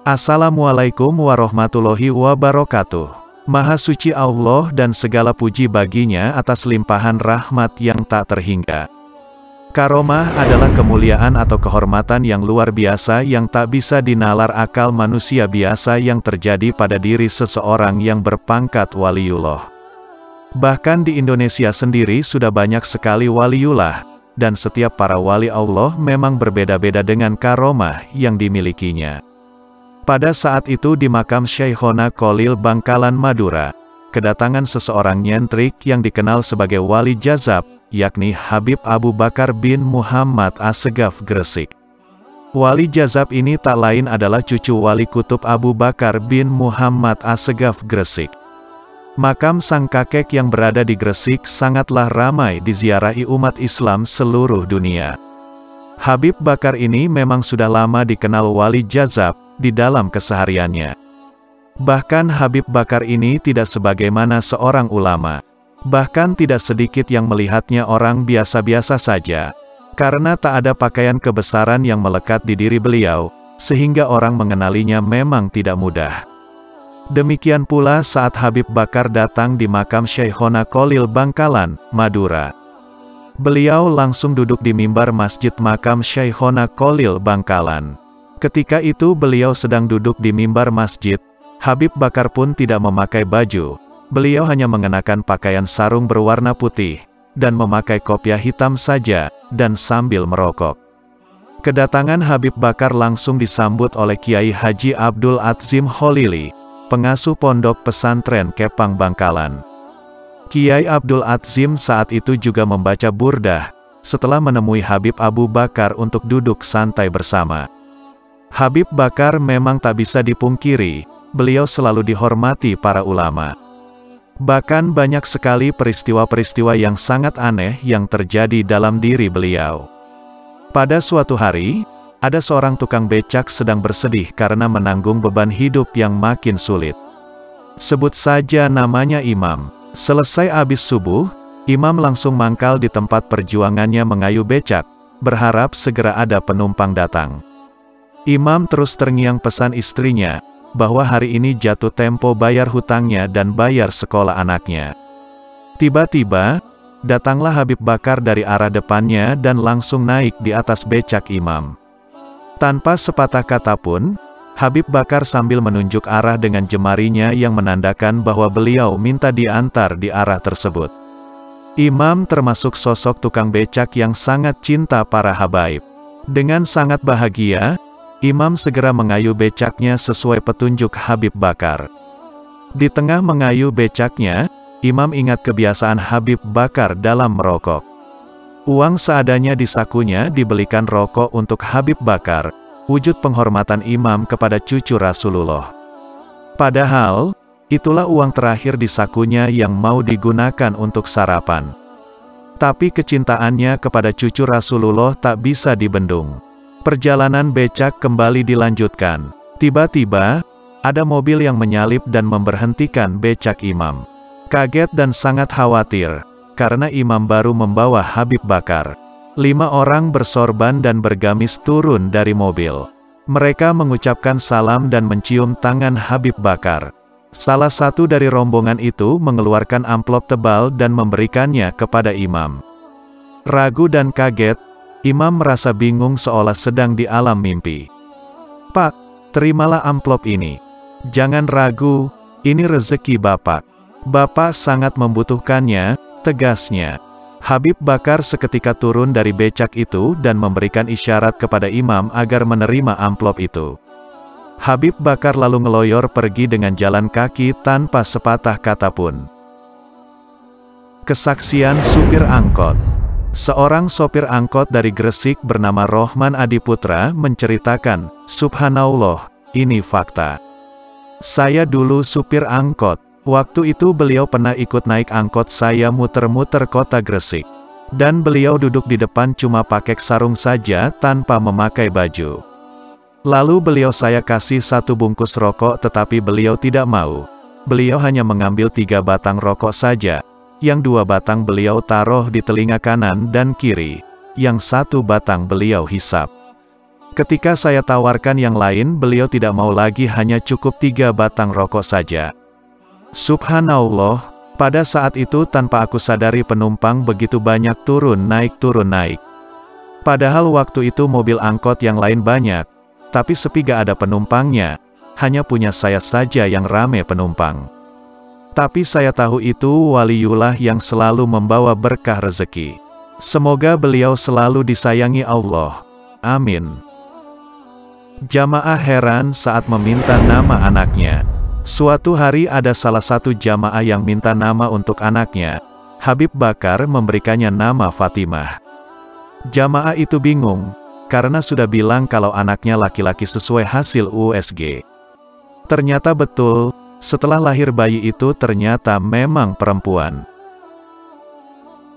Assalamualaikum warahmatullahi wabarakatuh. Maha suci Allah dan segala puji baginya atas limpahan rahmat yang tak terhingga. Karomah adalah kemuliaan atau kehormatan yang luar biasa yang tak bisa dinalar akal manusia biasa yang terjadi pada diri seseorang yang berpangkat waliullah. Bahkan di Indonesia sendiri sudah banyak sekali waliullah, dan setiap para wali Allah memang berbeda-beda dengan karomah yang dimilikinya. Pada saat itu di makam Syekhona Kholil Bangkalan Madura, kedatangan seseorang nyentrik yang dikenal sebagai wali jazab, yakni Habib Abu Bakar bin Muhammad Assegaf Gresik. Wali jazab ini tak lain adalah cucu wali kutub Abu Bakar bin Muhammad Assegaf Gresik. Makam sang kakek yang berada di Gresik sangatlah ramai diziarahi umat Islam seluruh dunia. Habib Bakar ini memang sudah lama dikenal wali jazab di dalam kesehariannya. Bahkan Habib Bakar ini tidak sebagaimana seorang ulama. Bahkan tidak sedikit yang melihatnya orang biasa-biasa saja, karena tak ada pakaian kebesaran yang melekat di diri beliau, sehingga orang mengenalinya memang tidak mudah. Demikian pula saat Habib Bakar datang di makam Syekhona Kholil Bangkalan, Madura. Beliau langsung duduk di mimbar masjid makam Syekhona Kholil Bangkalan. Ketika itu beliau sedang duduk di mimbar masjid, Habib Bakar pun tidak memakai baju, beliau hanya mengenakan pakaian sarung berwarna putih, dan memakai kopiah hitam saja, dan sambil merokok. Kedatangan Habib Bakar langsung disambut oleh Kiai Haji Abdul Adzim Kholili, pengasuh pondok pesantren Kepang Bangkalan. Kiai Abdul Adzim saat itu juga membaca burdah, setelah menemui Habib Abu Bakar untuk duduk santai bersama. Habib Bakar memang tak bisa dipungkiri, beliau selalu dihormati para ulama. Bahkan banyak sekali peristiwa-peristiwa yang sangat aneh yang terjadi dalam diri beliau. Pada suatu hari, ada seorang tukang becak sedang bersedih karena menanggung beban hidup yang makin sulit. Sebut saja namanya Imam. Selesai habis subuh, Imam langsung mangkal di tempat perjuangannya mengayuh becak, berharap segera ada penumpang datang. Imam terus terngiang pesan istrinya, bahwa hari ini jatuh tempo bayar hutangnya dan bayar sekolah anaknya. Tiba-tiba, datanglah Habib Bakar dari arah depannya dan langsung naik di atas becak Imam. Tanpa sepatah kata pun, Habib Bakar sambil menunjuk arah dengan jemarinya yang menandakan bahwa beliau minta diantar di arah tersebut. Imam termasuk sosok tukang becak yang sangat cinta para habaib. Dengan sangat bahagia, Imam segera mengayuh becaknya sesuai petunjuk Habib Bakar. Di tengah mengayuh becaknya, Imam ingat kebiasaan Habib Bakar dalam merokok. Uang seadanya di sakunya dibelikan rokok untuk Habib Bakar, wujud penghormatan Imam kepada cucu Rasulullah. Padahal, itulah uang terakhir di sakunya yang mau digunakan untuk sarapan. Tapi kecintaannya kepada cucu Rasulullah tak bisa dibendung. Perjalanan becak kembali dilanjutkan. Tiba-tiba, ada mobil yang menyalip dan memberhentikan becak Imam. Kaget dan sangat khawatir, karena Imam baru membawa Habib Bakar. 5 orang bersorban dan bergamis turun dari mobil. Mereka mengucapkan salam dan mencium tangan Habib Bakar. Salah satu dari rombongan itu mengeluarkan amplop tebal dan memberikannya kepada Imam. Ragu dan kaget, Imam merasa bingung seolah sedang di alam mimpi. "Pak, terimalah amplop ini. Jangan ragu, ini rezeki Bapak. Bapak sangat membutuhkannya," tegasnya. Habib Bakar seketika turun dari becak itu dan memberikan isyarat kepada Imam agar menerima amplop itu. Habib Bakar lalu ngeloyor pergi dengan jalan kaki tanpa sepatah kata pun. Kesaksian supir angkot. Seorang sopir angkot dari Gresik bernama Rohman Adiputra menceritakan, "Subhanallah, ini fakta. Saya dulu supir angkot. Waktu itu beliau pernah ikut naik angkot saya muter-muter kota Gresik. Dan beliau duduk di depan cuma pakai sarung saja tanpa memakai baju. Lalu beliau saya kasih 1 bungkus rokok tetapi beliau tidak mau. Beliau hanya mengambil 3 batang rokok saja. Yang 2 batang beliau taruh di telinga kanan dan kiri. Yang 1 batang beliau hisap. Ketika saya tawarkan yang lain, beliau tidak mau lagi, hanya cukup 3 batang rokok saja. Subhanallah, pada saat itu tanpa aku sadari penumpang begitu banyak turun naik. Padahal waktu itu mobil angkot yang lain banyak, tapi sepi gak ada penumpangnya, hanya punya saya saja yang rame penumpang. Tapi saya tahu itu waliullah yang selalu membawa berkah rezeki. Semoga beliau selalu disayangi Allah. Amin. Jamaah heran saat meminta nama anaknya. Suatu hari ada salah satu jamaah yang minta nama untuk anaknya. Habib Bakar memberikannya nama Fatimah. Jamaah itu bingung, karena sudah bilang kalau anaknya laki-laki sesuai hasil USG. Ternyata betul, setelah lahir bayi itu ternyata memang perempuan.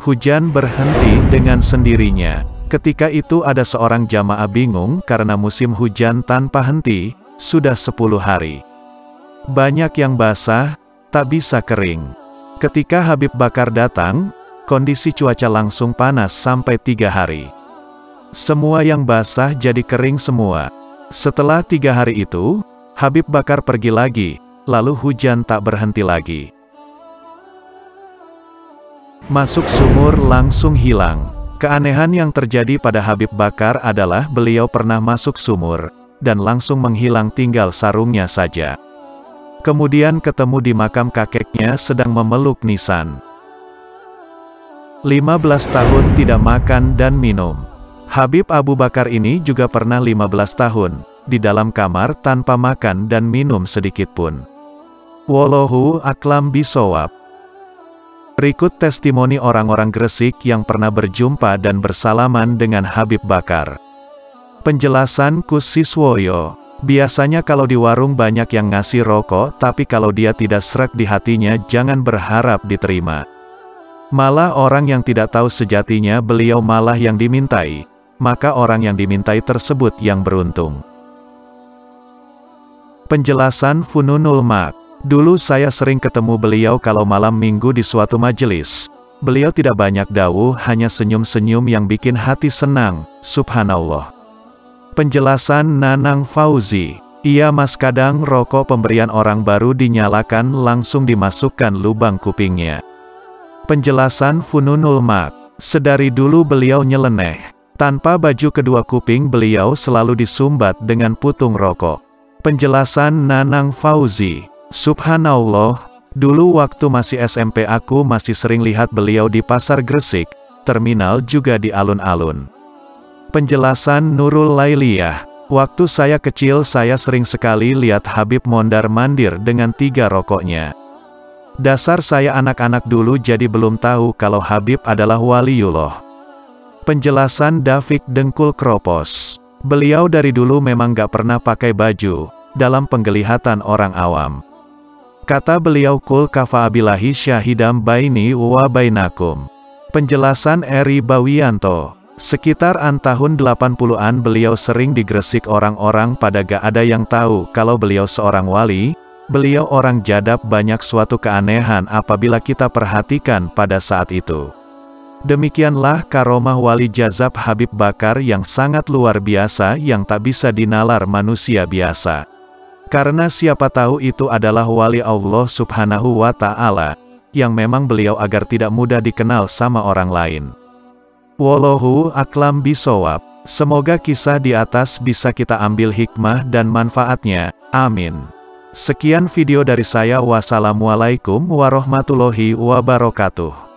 Hujan berhenti dengan sendirinya. Ketika itu ada seorang jamaah bingung karena musim hujan tanpa henti, sudah 10 hari. Banyak yang basah, tak bisa kering. Ketika Habib Bakar datang, kondisi cuaca langsung panas sampai 3 hari. Semua yang basah jadi kering semua. Setelah 3 hari itu, Habib Bakar pergi lagi, lalu hujan tak berhenti lagi. Masuk sumur langsung hilang. Keanehan yang terjadi pada Habib Bakar adalah beliau pernah masuk sumur, dan langsung menghilang, tinggal sarungnya saja. Kemudian ketemu di makam kakeknya sedang memeluk nisan. 15 tahun tidak makan dan minum. Habib Abu Bakar ini juga pernah 15 tahun, di dalam kamar tanpa makan dan minum sedikitpun. Wallahu a'lam bishawab. Berikut testimoni orang-orang Gresik yang pernah berjumpa dan bersalaman dengan Habib Bakar. Penjelasan Kus Siswoyo. Biasanya kalau di warung banyak yang ngasih rokok, tapi kalau dia tidak srek di hatinya jangan berharap diterima. Malah orang yang tidak tahu sejatinya beliau malah yang dimintai, maka orang yang dimintai tersebut yang beruntung. Penjelasan Fununul Mak. Dulu saya sering ketemu beliau kalau malam minggu di suatu majelis. Beliau tidak banyak dawuh, hanya senyum-senyum yang bikin hati senang, subhanallah. Penjelasan Nanang Fauzi. Iya mas, kadang rokok pemberian orang baru dinyalakan langsung dimasukkan lubang kupingnya. Penjelasan Fununul Mak. Sedari dulu beliau nyeleneh. Tanpa baju kedua kuping beliau selalu disumbat dengan putung rokok. Penjelasan Nanang Fauzi. Subhanallah, dulu waktu masih SMP aku masih sering lihat beliau di pasar Gresik, terminal juga di alun-alun. Penjelasan Nurul Lailiyah. Waktu saya kecil saya sering sekali lihat Habib mondar-mandir dengan 3 rokoknya. Dasar saya anak-anak dulu jadi belum tahu kalau Habib adalah waliullah. Penjelasan David Dengkul Kropos. Beliau dari dulu memang gak pernah pakai baju, dalam penglihatan orang awam. Kata beliau, kul kafa billahi syahidam baini wa bainakum. Penjelasan Eri Bawianto. Sekitar tahun 80-an beliau sering digresik orang-orang, pada gak ada yang tahu kalau beliau seorang wali. Beliau orang jadab, banyak suatu keanehan apabila kita perhatikan pada saat itu. Demikianlah karomah wali jazab Habib Bakar yang sangat luar biasa, yang tak bisa dinalar manusia biasa. Karena siapa tahu itu adalah wali Allah subhanahu wa ta'ala, yang memang beliau agar tidak mudah dikenal sama orang lain. Wallahu a'lam bishawab. Semoga kisah di atas bisa kita ambil hikmah dan manfaatnya. Amin. Sekian video dari saya. Wassalamualaikum warahmatullahi wabarakatuh.